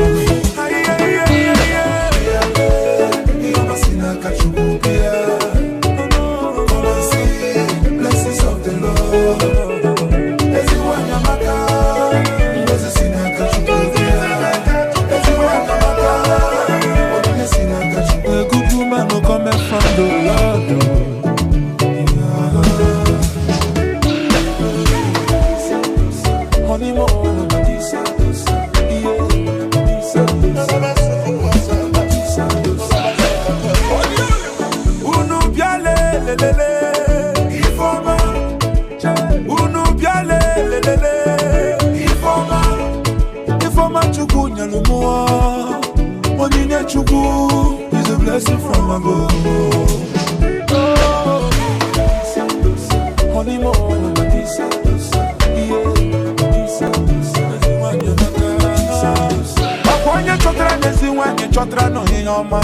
Blessings of the Lord. Everyone Yamaka, a good woman no come from the Lord. Honey more. Chuku is a blessing from above. Honey more. Akwanya chotra nesi wanye chotra no hiyoma.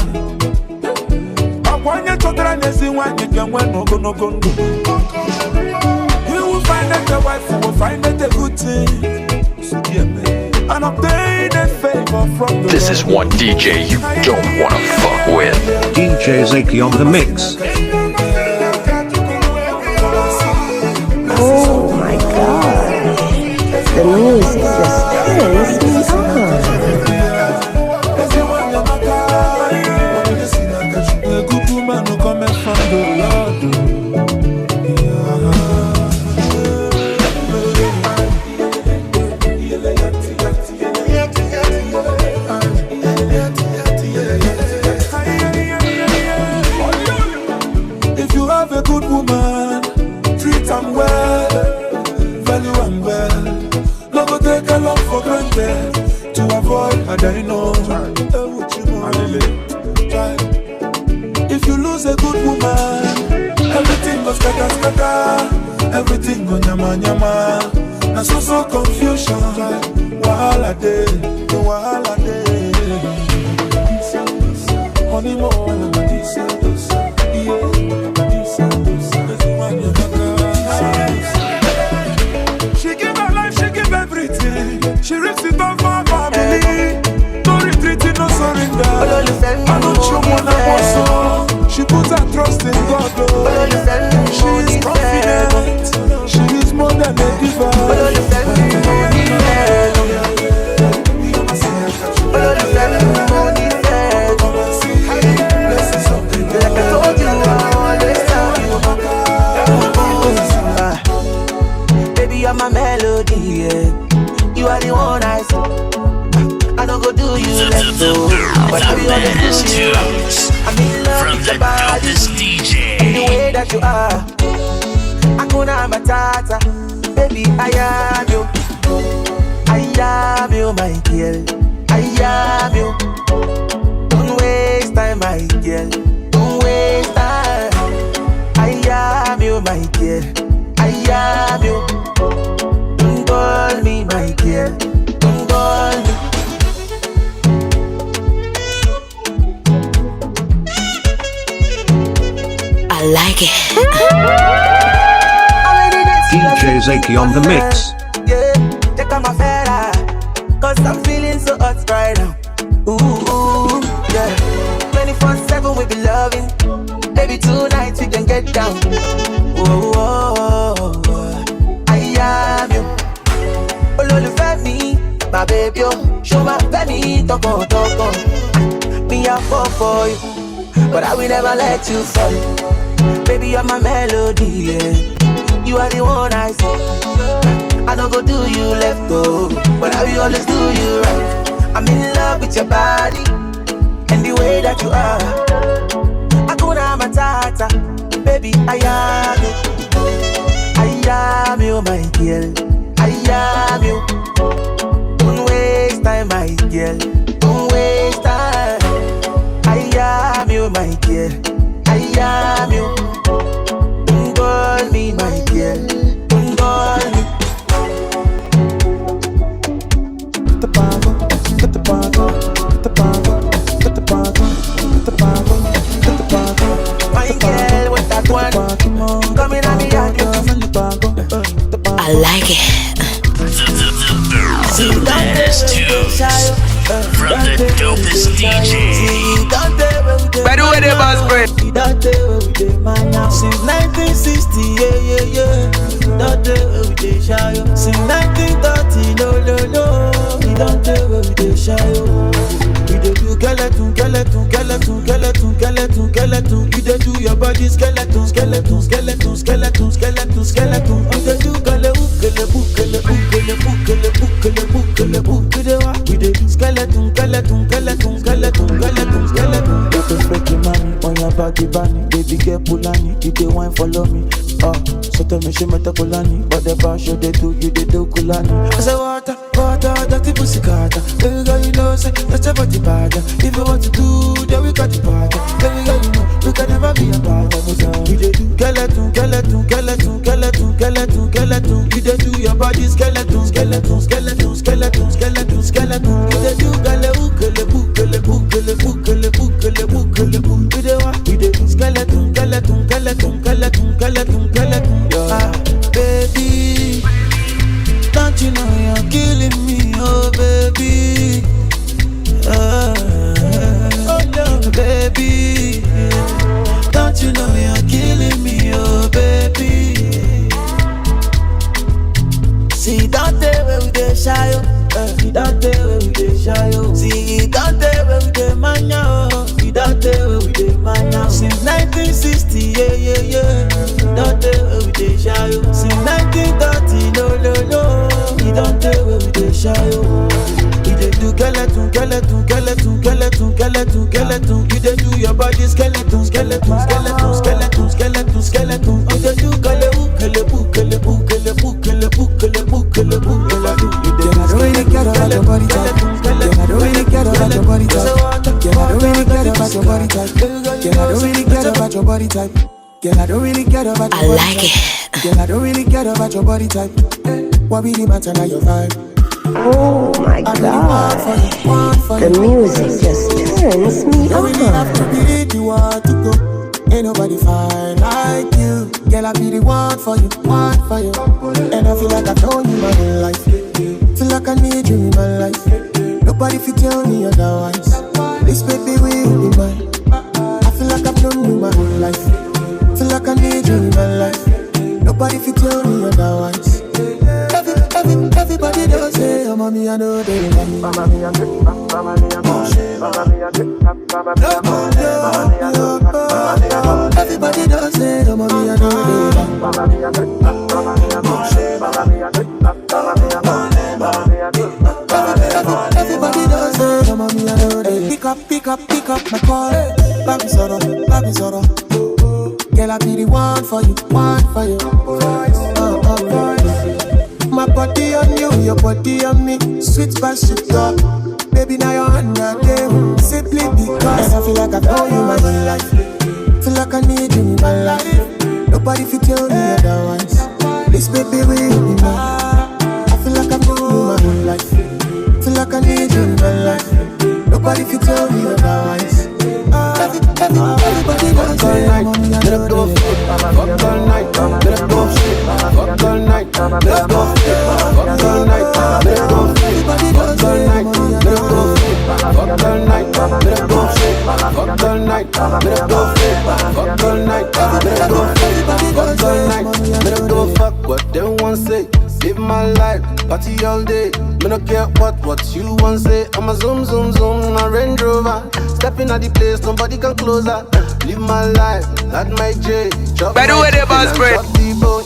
Akwanya chotra nesi wanye kemwe no gono. You will find that the wife will find that a good thing. And obtain a favor from the This is one DJ you don't wanna fuck with. DJ Zaki on the mix. Oh my god. The music just turns me on. I know. If you lose a good woman, everything goes scatter. Everything go nyama nyama. Na so confusion. Wahala day, wahala day. Honey more, she give her life, she give everything. She rips it off for family. No retreating, no surrender. I know she wanna. She puts her trust in God. She is confident. She is more than a diva. Baby, you're my melody, yeah. You are the one I see. I don't go do you left though, but I be honest with you. I'm in love with your body, and the way that you are. Hakuna Matata, baby, I am you. I am you, my girl. I am you. Don't waste time, my girl. Don't waste time. I am you, my girl. I am you. Don't call me, my girl. Don't call me. I like it. DJ Zaki on the mix. Yeah, check out my fella, cause I'm feeling so hot right now. Ooh, yeah. 24/7 we be loving. Baby, tonight we can get down. Oh, I am you. Olólùfẹ́ mi, my baby, oh. Show my baby, toko. Me I fall for you, but I will never let you fall. Baby, you're my melody, yeah. You are the one I see. I don't go do you left though, but I will always do you right. I'm in love with your body and the way that you are. Hakuna Matata, baby, I am you. I am you, my girl. I am you. Don't waste time, my girl. Don't waste time. I am you, my girl. I am you. Don't call me, my girl. Don't call me. My girl with that one. Coming at me, I like it. The baddest tunes from the dopest DJ. By the way, the boss break. Since 1960, yeah. Don't tell where we dey shy. Since 1930, no. We don't tell where we dey shy. We dey do skeleton. You dey do your body skeleton. We dey do skeleton. Don't break your money on your body, bunny. Baby, get Pulani, you dey wine, follow me. So tell me she met a Kulani, but the bar show they do, you they do Kulani. I say water, dirty pussy carter. Baby girl, you know, say that's your body bad. If you want to do, then we got the party. Baby girl, you know, you can never be a part of us. You they do skeleton. You they do your body skeleton. You they do baby, don't you know you're killing me, oh baby. Oh no, baby, don't you know you're killing me, oh baby. See, don't tell where we dey shy, don't tell where we dey shy, see, don't tell where we dey mania, don't tell where we dey mania. Since 1960, yeah. Don't tell where we dey shy. Since 1930, no. We don't tell where we dey shy. We dey do skeleton. You dey do your body skeleton. You dey do type. Girl, I don't really care about your body type. Girl, I don't really care about your body type. Girl, I don't really care about your body type. What really matter now your vibe? Oh my God, the music just turns me on. Really have to be the one to go. Ain't nobody fine like you. Girl, I be the one for you, one for you. And I feel like I've known you my whole life. Feel like I need you in my life. Nobody fit tell me otherwise. This baby will be mine. I feel like I've known you my whole life. Feel like I need you in my life. Nobody fit tell me otherwise. Everybody does say, oh mommy, I know they like me. Everybody does say, oh mommy, I know they like me. Everybody does say, oh mommy, I know they like me. Pick up my call. Baby Zoro. Girl, I be the one for you, one for you. My body on you, your body on me. Sweet by sweet talk. Baby, now you're on your day. Simply because I feel like I've known you my whole life. Feel like I need you in my life. Nobody fit tell me otherwise. This baby will be mine. I feel like I've known you my whole life. Feel like I need you in my life. Nobody fit tell me otherwise. Everybody does say, mommy, I know they like. Fuck all night, let it go. Fuck all night, let it go. Fuck all night, let it go. Everybody does say, mommy, I know they like. Fuck all night, let it go. Fuck all night, let it go. Fuck all night, let it go. Everybody does say, mommy, I know they like. Fuck what they want say. Live my life, party all day. Me no care what you want say. I'm a zoom, a Range Rover. Stepping at the place, nobody can close her. Live my life, that my J. By the way, they boss break.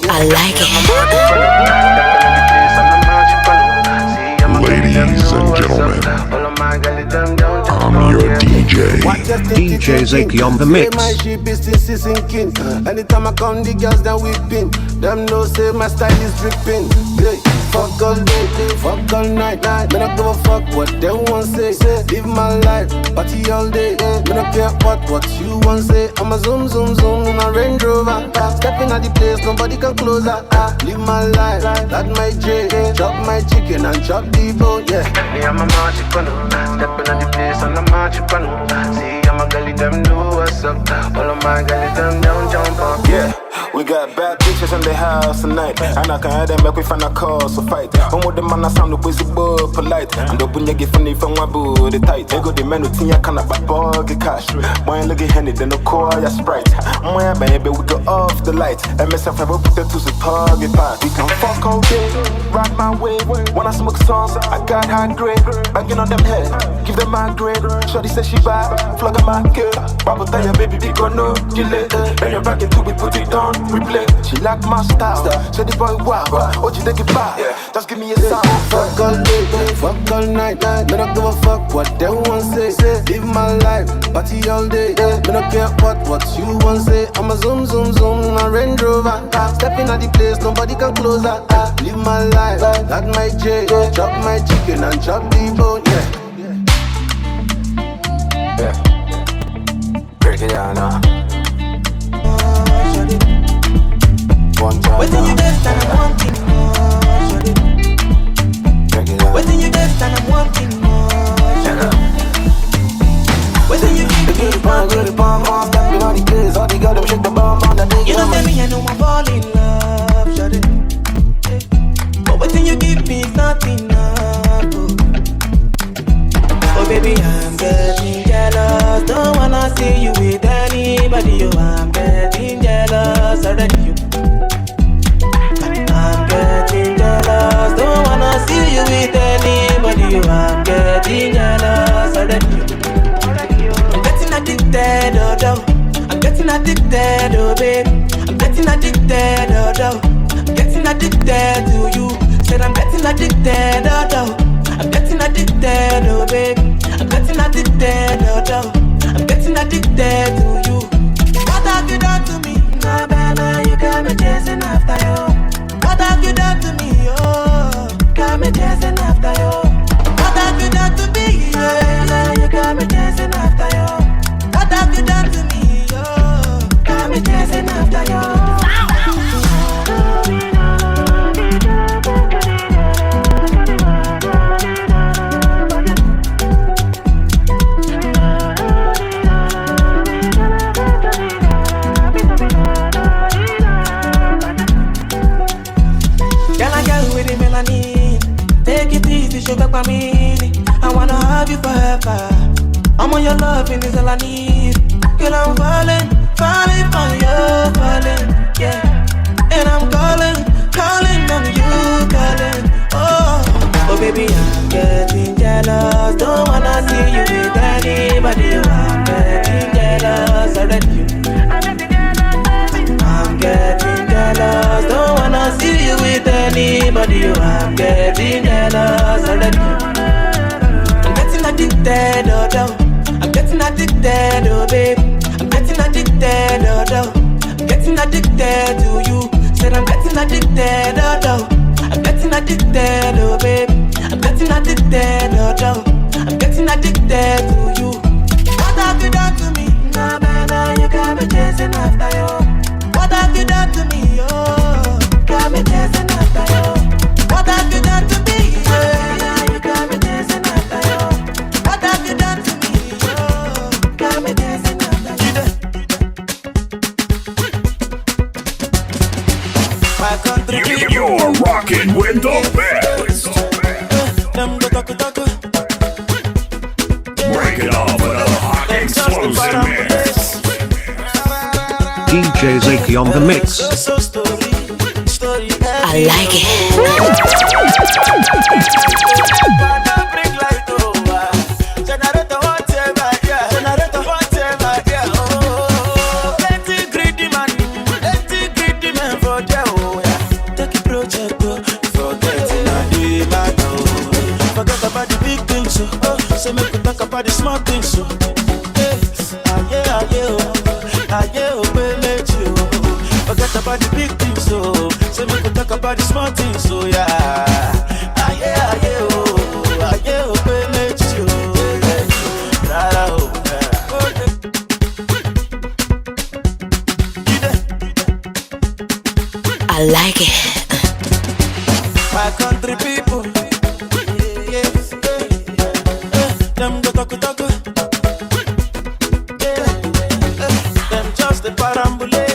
I like it. Ladies and gentlemen, I'm your DJ. DJ Zaki on the mix. My ship is still sinking. Anytime I come, the girls then whipping. Them know say my style is dripping. Fuck all day, fuck all night. Me not give a fuck what they want say. Live my life, party all day. Me not care what you want say. I'm a zoom, in a Range Rover. Stepping at the place, nobody can close her. Live my life, that my J. Chop my chicken and chop the bone, yeah. Me I'm a magic one. Stepping at the place and I'm a magic one. See, I'm a gully, them know what's up. All of my gully, them down, jump up, yeah. We got bad bitches in the house tonight. And I can hear them make we find a cause to fight. I'm with the man, I sound the busy boy polite. And open your gift funny from my booty tight. They go the men who think I can't buy buggy cash. Boy, look at Henny, then no call your Sprite. My baby, we go off the light. And myself, I will put the two to target pass. We can fuck all day, ride my way. When I smoke songs, I got high grade. Banging on them head, give them my grade. Shorty says she bad, flog on my girl. Bubble tell your baby, we gon' know you later. Then you're back into it, put it down. Replay. She like my style. Say the boy wow. Oh, you take it back. Just give me a sound. Fuck all day, fuck all night. Me don't give a fuck what they want say. Live my life, party all day. Me don't care what you want say. I'm a zoom, in a Range Rover. Stepping at the place, nobody can close her. Live my life, that my J. Chop my chicken and chop the bone, yeah. Break it down now. Within you best and I'm wanting more. Within you best and I'm wanting more. Within you give me the bomb, stepping on the place, all the girls them shake the bomb on the day. You know baby, I know I fall in love, shut it. But within you give me is not enough. Oh baby, I'm getting jealous. Don't wanna see you with anybody. Oh, I'm getting jealous already. I'm getting jealous, don't wanna see you with anybody. I'm getting jealous already. I'm getting addicted, oh, I'm getting addicted, oh, babe. I'm getting addicted, oh, I'm getting addicted to you. Said I'm getting addicted, oh, I'm getting addicted, oh, babe. I'm getting addicted, oh, I'm getting addicted to you. What have you done to me? Nah, baby, you got me chasing after you. What have you done to me, oh? Got me chasing after you. What have you done to me, yeah? You got me chasing after you. What have you girl with the melanin. Take it easy, sugar by me. I wanna have you forever. I'm on your loving is all I need. Girl, I'm falling for you, falling, yeah. And I'm calling on you, calling. Oh baby, I'm getting jealous. Don't wanna see you with anybody. I'm getting jealous already. I'm getting jealous. Don't wanna see you with anybody. I'm getting jealous already. I'm getting addicted, oh. I'm getting addicted, oh baby. I'm getting addicted, oh. I'm getting addicted to you. Said I'm getting addicted, oh. I'm getting addicted, oh baby. I'm getting addicted, oh. I'm getting addicted to you. What have you done to me? Nah, you got me chasing after you. What have you done to me, oh? Got me chasing after you. What have you done to me? Yeah, you got me chasing after you. What have you done to me, oh? Got me chasing after you. My country, you're rocking with the best. Break it off with a hot explosive mix. DJ Zaki on the mix. I like it. So make we talk about the small things, so forget about the big things, so make we talk about the small things, so yeah. I like it. My country people, them go talk, them just the parambulate.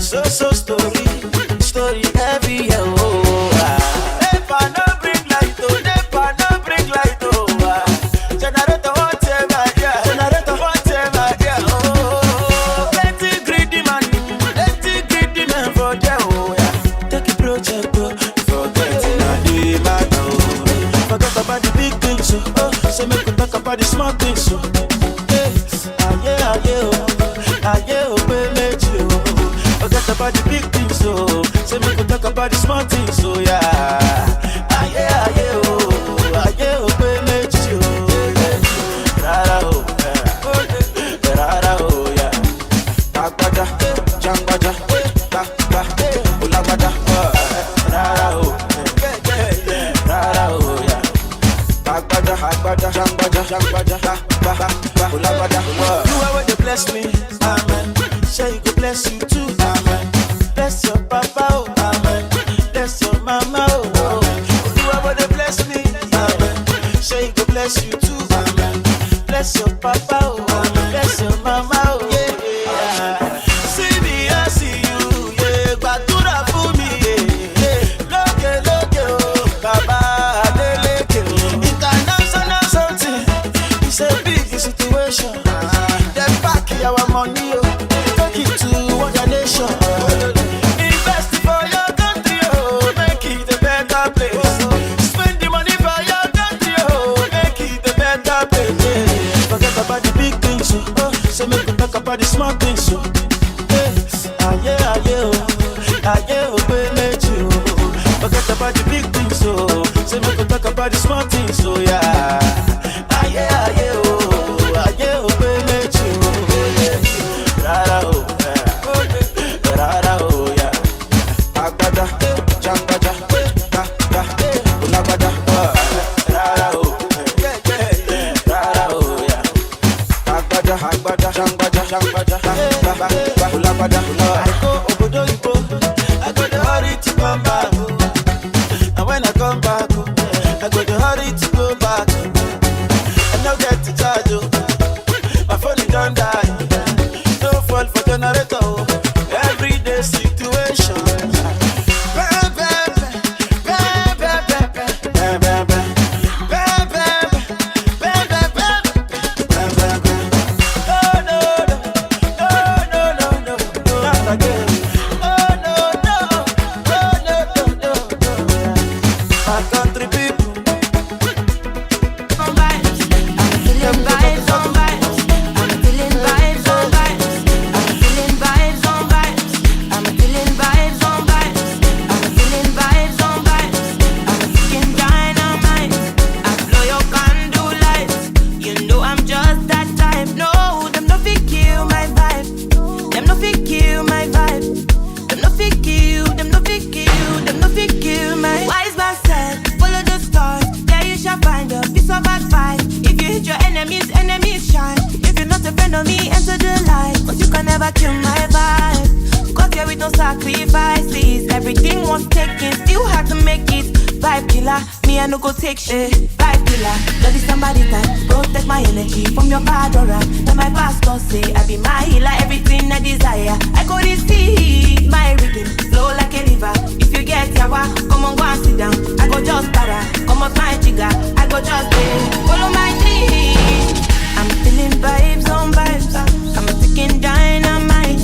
So story heavy, Never no bring light, never no bring light, generator whatever, plenty greedy man for there, take a project, forget it, forget about the big things, so make we talk about the small things, so forget about the big things, so make we talk about the small things, so yeah. You are where they bless me, amen. Say you go bless you too, amen. Bless your papa, oh, amen. Bless your mama, oh, you are where they bless me, amen. Say you go bless you too, amen. Bless your papa, oh, amen. Bless your mama, oh, yeah. See me, I see you, yeah. Batura for me, yeah. Look, oh, Baba, Adeleke. International something, it's a big situation. They back our money, oh. Take it to one nation. Invest for your country, oh. Make it a better place. Spend the money for your country, oh. Make it a better place. Forget about the big things, so make we talk about the small things, so forget about the big things, so make we talk about the small things, so yeah. I go obodo ibo, I follow me into the light, but you can never kill my vibe. Got here with no sacrifices. Everything was taken, still had to make it. Vibe killer, me I no go take shit. Vibe killer, bloody somebody time. Protect my energy from your bad aura. Now my pastor say I be my healer, everything I desire. I go receive my rhythm, flow like a river. If you get yawa, come on go and sit down. I go just para, come up my jigger. I go just follow my dreams. I'm feeling vibes on vibes. I'm taking dynamite.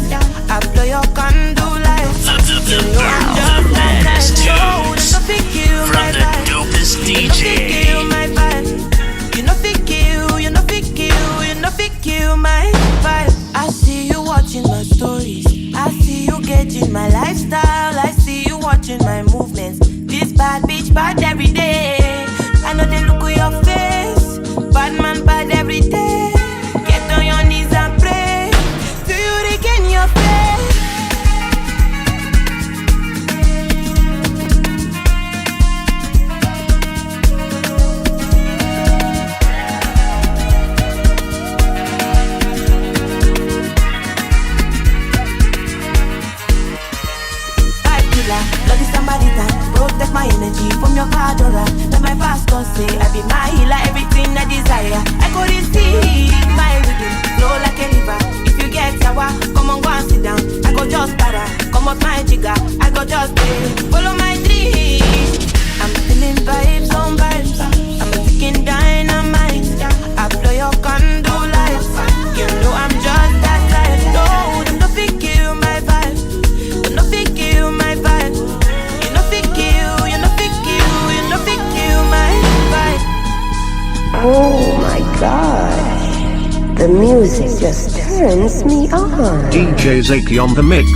I blow your candle lights. You know I'm just like that. No, there's nothing kill my vibe. You know my vibe. You know fit kill. You know fit kill. You know fit kill my vibe. I see you watching my stories. I see you gauging my lifestyle. I see you watching my movements. This bad bitch bad every day. I know they look at your face. Bad man bad every day. Get on your knees and pray. Do you regain your faith? Bloody somebody time, protect my energy from your bad aura. Now my pastor say I be my healer, everything I desire. I go receive my rhythm, flow like a river. If you get yawa, come on go and sit down. I go just para, come up my jigger. I go just follow my dreams. I'm feeling vibes on vibes. I'm taking dynamite. I blow your candle lights. You know I'm just that type. No, them no fit kill my vibe. Them no fit kill my vibe. You no fit kill. You no fit kill. You no fit kill my vibe. Oh my gosh. The music just turns me on. DJ Zaki on the mix.